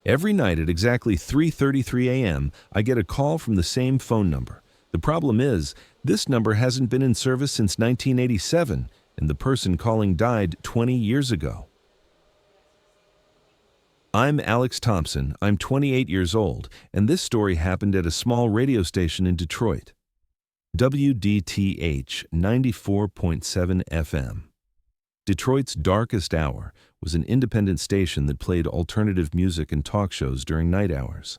Every night at exactly 3:33 a.m., I get a call from the same phone number. The problem is, this number hasn't been in service since 1987, and the person calling died 20 years ago. I'm Alex Thompson. I'm 28 years old, and this story happened at a small radio station in Detroit. WDTH 94.7 FM. Detroit's darkest hour was an independent station that played alternative music and talk shows during night hours.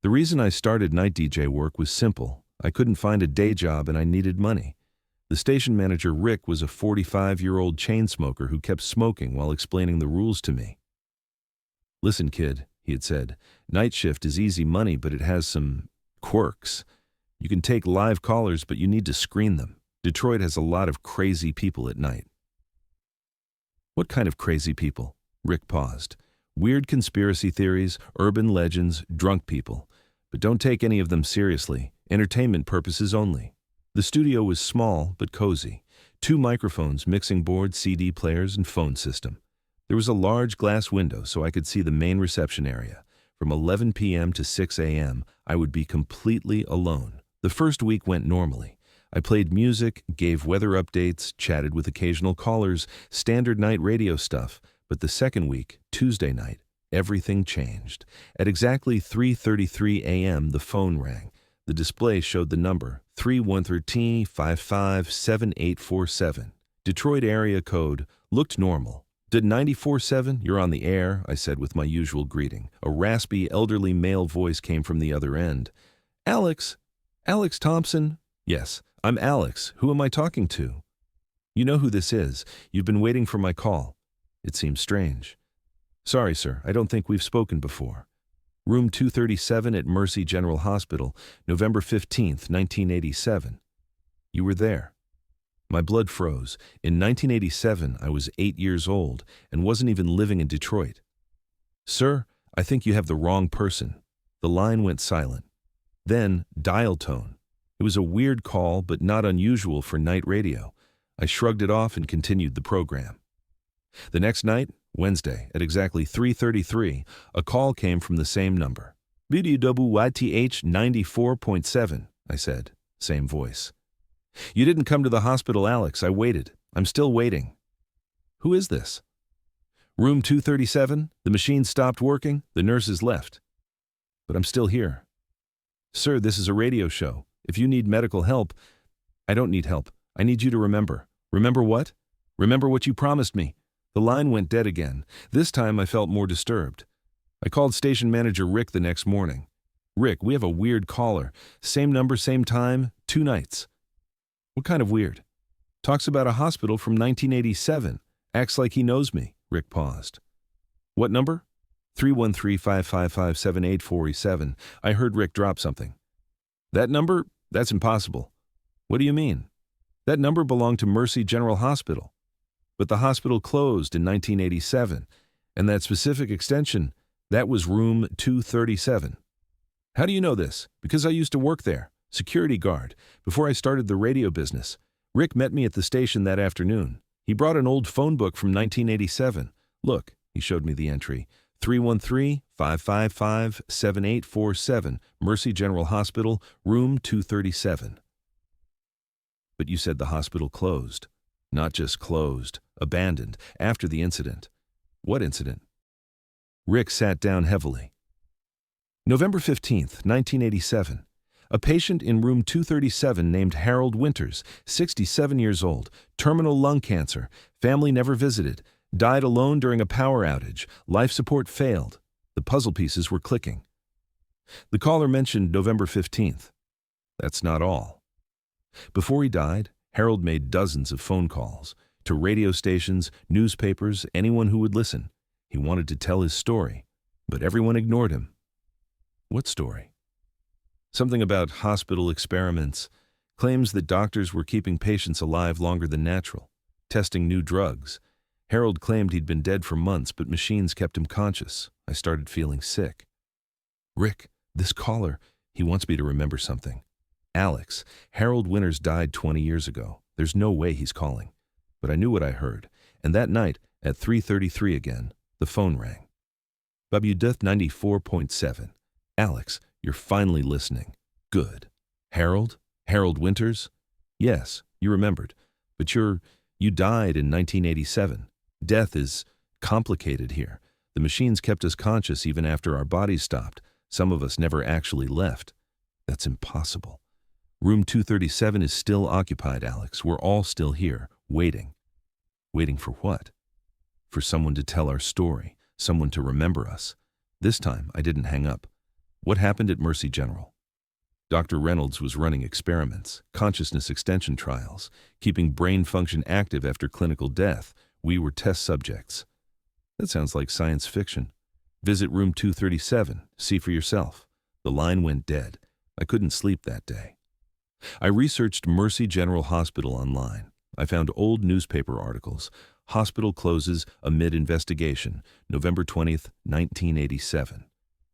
The reason I started night DJ work was simple. I couldn't find a day job and I needed money. The station manager, Rick, was a 45-year-old chain smoker who kept smoking while explaining the rules to me. "Listen, kid," he had said, "night shift is easy money, but it has some quirks. You can take live callers, but you need to screen them. Detroit has a lot of crazy people at night." "What kind of crazy people?" Rick paused. "Weird conspiracy theories, urban legends, drunk people. But don't take any of them seriously. Entertainment purposes only." The studio was small but cozy. 2 microphones, mixing board, CD players, and phone system. There was a large glass window so I could see the main reception area. From 11 p.m. to 6 a.m., I would be completely alone. The first week went normally. I played music, gave weather updates, chatted with occasional callers, standard night radio stuff. But the second week, Tuesday night, everything changed. At exactly 3:33 a.m., the phone rang. The display showed the number 313-557847. Detroit area code, looked normal. "Did 94.7, you're on the air," I said with my usual greeting. A raspy, elderly male voice came from the other end. "Alex Thompson?" "Yes, I'm Alex. Who am I talking to?" "You know who this is. You've been waiting for my call." It seemed strange. "Sorry, sir, I don't think we've spoken before." "Room 237 at Mercy General Hospital, November 15th, 1987. "You were there." My blood froze. In 1987, I was 8 years old and wasn't even living in Detroit. "Sir, I think you have the wrong person." The line went silent. Then, dial tone. It was a weird call, but not unusual for night radio. I shrugged it off and continued the program. The next night, Wednesday, at exactly 3:33, a call came from the same number. "WDTH 94.7, I said, same voice. "You didn't come to the hospital, Alex. I waited. I'm still waiting." "Who is this?" "Room 237. The machine stopped working. The nurses left." "But I'm still here." "Sir, this is a radio show. If you need medical help—" "I don't need help. I need you to remember." "Remember what?" "Remember what you promised me." The line went dead again. This time I felt more disturbed. I called station manager Rick the next morning. "Rick, we have a weird caller. Same number, same time, 2 nights. "What kind of weird?" "Talks about a hospital from 1987. Acts like he knows me." Rick paused. "What number?" 313-555-7847. I heard Rick drop something. "That number? That's impossible." "What do you mean?" "That number belonged to Mercy General Hospital. But the hospital closed in 1987, and that specific extension, that was room 237. "How do you know this?" "Because I used to work there. Security guard, before I started the radio business. Rick met me at the station that afternoon. He brought an old phone book from 1987. Look," he showed me the entry, 313-555-7847, Mercy General Hospital, room 237. "But you said the hospital closed." "Not just closed, abandoned, after the incident." "What incident?" Rick sat down heavily. "November 15th, 1987. A patient in room 237 named Harold Winters, 67 years old, terminal lung cancer, family never visited, died alone during a power outage, life support failed." The puzzle pieces were clicking. The caller mentioned November 15th. That's not all. Before he died, Harold made dozens of phone calls to radio stations, newspapers, anyone who would listen. He wanted to tell his story, but everyone ignored him. "What story?" "Something about hospital experiments, claims that doctors were keeping patients alive longer than natural, testing new drugs. Harold claimed he'd been dead for months, but machines kept him conscious. I started feeling sick." "Rick, this caller, he wants me to remember something." "Alex, Harold Winters died 20 years ago. There's no way he's calling." But I knew what I heard, and that night, at 3:33 again, the phone rang. WDTH 94.7. Alex, you're finally listening. Good. Harold? Harold Winters? Yes, you remembered. But you died in 1987. Death is complicated here. The machines kept us conscious even after our bodies stopped. Some of us never actually left. That's impossible. Room 237 is still occupied, Alex. We're all still here, waiting. Waiting for what? For someone to tell our story, someone to remember us. This time, I didn't hang up. What happened at Mercy General? Dr. Reynolds was running experiments, consciousness extension trials, keeping brain function active after clinical death. We were test subjects. That sounds like science fiction. Visit room 237, see for yourself. The line went dead. I couldn't sleep that day. I researched Mercy General Hospital online. I found old newspaper articles. Hospital closes amid investigation, November 20th, 1987.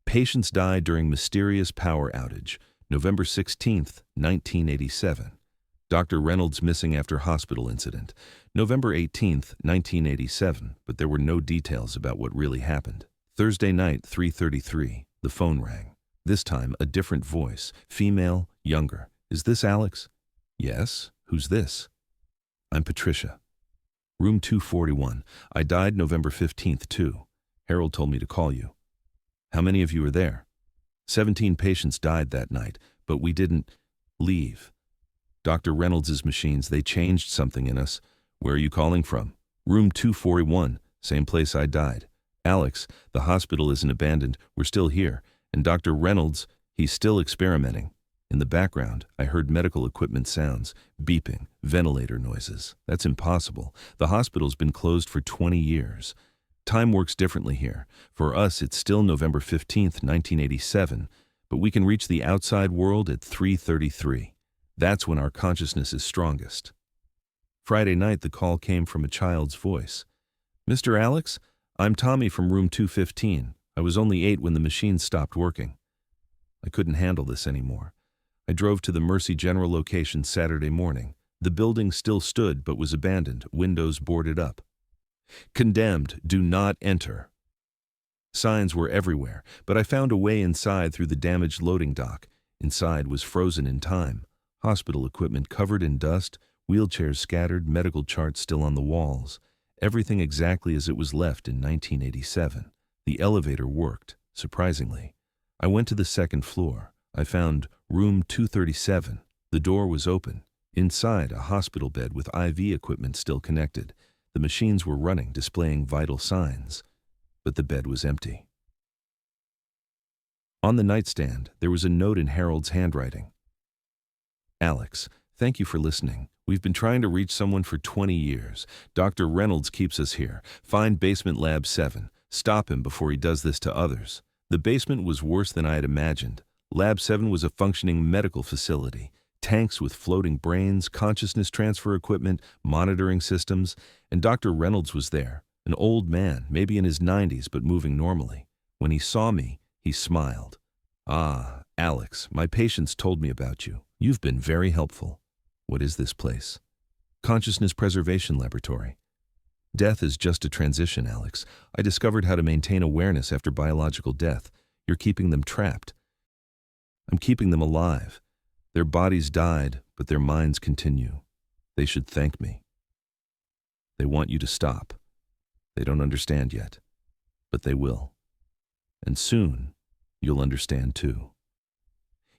Patients died during mysterious power outage, November 16th, 1987. Dr. Reynolds missing after hospital incident, November 18th, 1987, but there were no details about what really happened. Thursday night, 3:33, the phone rang. This time, a different voice, female, younger. Is this Alex? Yes. Who's this? I'm Patricia. Room 241. I died November 15th, too. Harold told me to call you. How many of you were there? 17 patients died that night, but we didn't leave. Dr. Reynolds' machines, they changed something in us. Where are you calling from? Room 241, same place I died. Alex, the hospital isn't abandoned. We're still here. And Dr. Reynolds, he's still experimenting. In the background, I heard medical equipment sounds, beeping, ventilator noises. That's impossible. The hospital's been closed for 20 years. Time works differently here. For us, it's still November 15th, 1987, but we can reach the outside world at 3:33. That's when our consciousness is strongest. Friday night, the call came from a child's voice. Mr. Alex, I'm Tommy from room 215. I was only 8 when the machine stopped working. I couldn't handle this anymore. I drove to the Mercy General location Saturday morning. The building still stood but was abandoned, windows boarded up. Condemned, do not enter. Signs were everywhere, but I found a way inside through the damaged loading dock. Inside was frozen in time. Hospital equipment covered in dust, wheelchairs scattered, medical charts still on the walls. Everything exactly as it was left in 1987. The elevator worked, surprisingly. I went to the second floor. I found room 237. The door was open. Inside, a hospital bed with IV equipment still connected. The machines were running, displaying vital signs. But the bed was empty. On the nightstand, there was a note in Harold's handwriting. Alex, thank you for listening. We've been trying to reach someone for 20 years. Dr. Reynolds keeps us here. Find basement lab 7. Stop him before he does this to others. The basement was worse than I had imagined. Lab 7 was a functioning medical facility. Tanks with floating brains, consciousness transfer equipment, monitoring systems, and Dr. Reynolds was there, an old man, maybe in his 90s, but moving normally. When he saw me, he smiled. Ah, Alex, my patients told me about you. You've been very helpful. What is this place? Consciousness Preservation Laboratory. Death is just a transition, Alex. I discovered how to maintain awareness after biological death. You're keeping them trapped. I'm keeping them alive. Their bodies died, but their minds continue. They should thank me. They want you to stop. They don't understand yet, but they will. And soon, you'll understand too.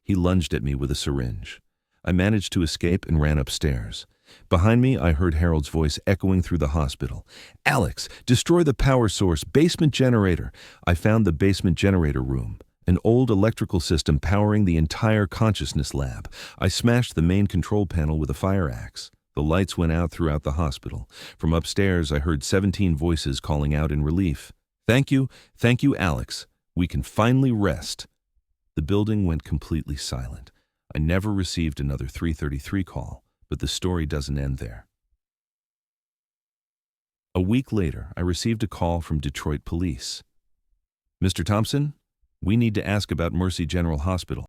He lunged at me with a syringe. I managed to escape and ran upstairs. Behind me, I heard Harold's voice echoing through the hospital. Alex, destroy the power source, basement generator. I found the basement generator room, an old electrical system powering the entire consciousness lab. I smashed the main control panel with a fire axe. The lights went out throughout the hospital. From upstairs, I heard 17 voices calling out in relief. Thank you, Alex. We can finally rest. The building went completely silent. I never received another 333 call, but the story doesn't end there. A week later, I received a call from Detroit police. Mr. Thompson, we need to ask about Mercy General Hospital.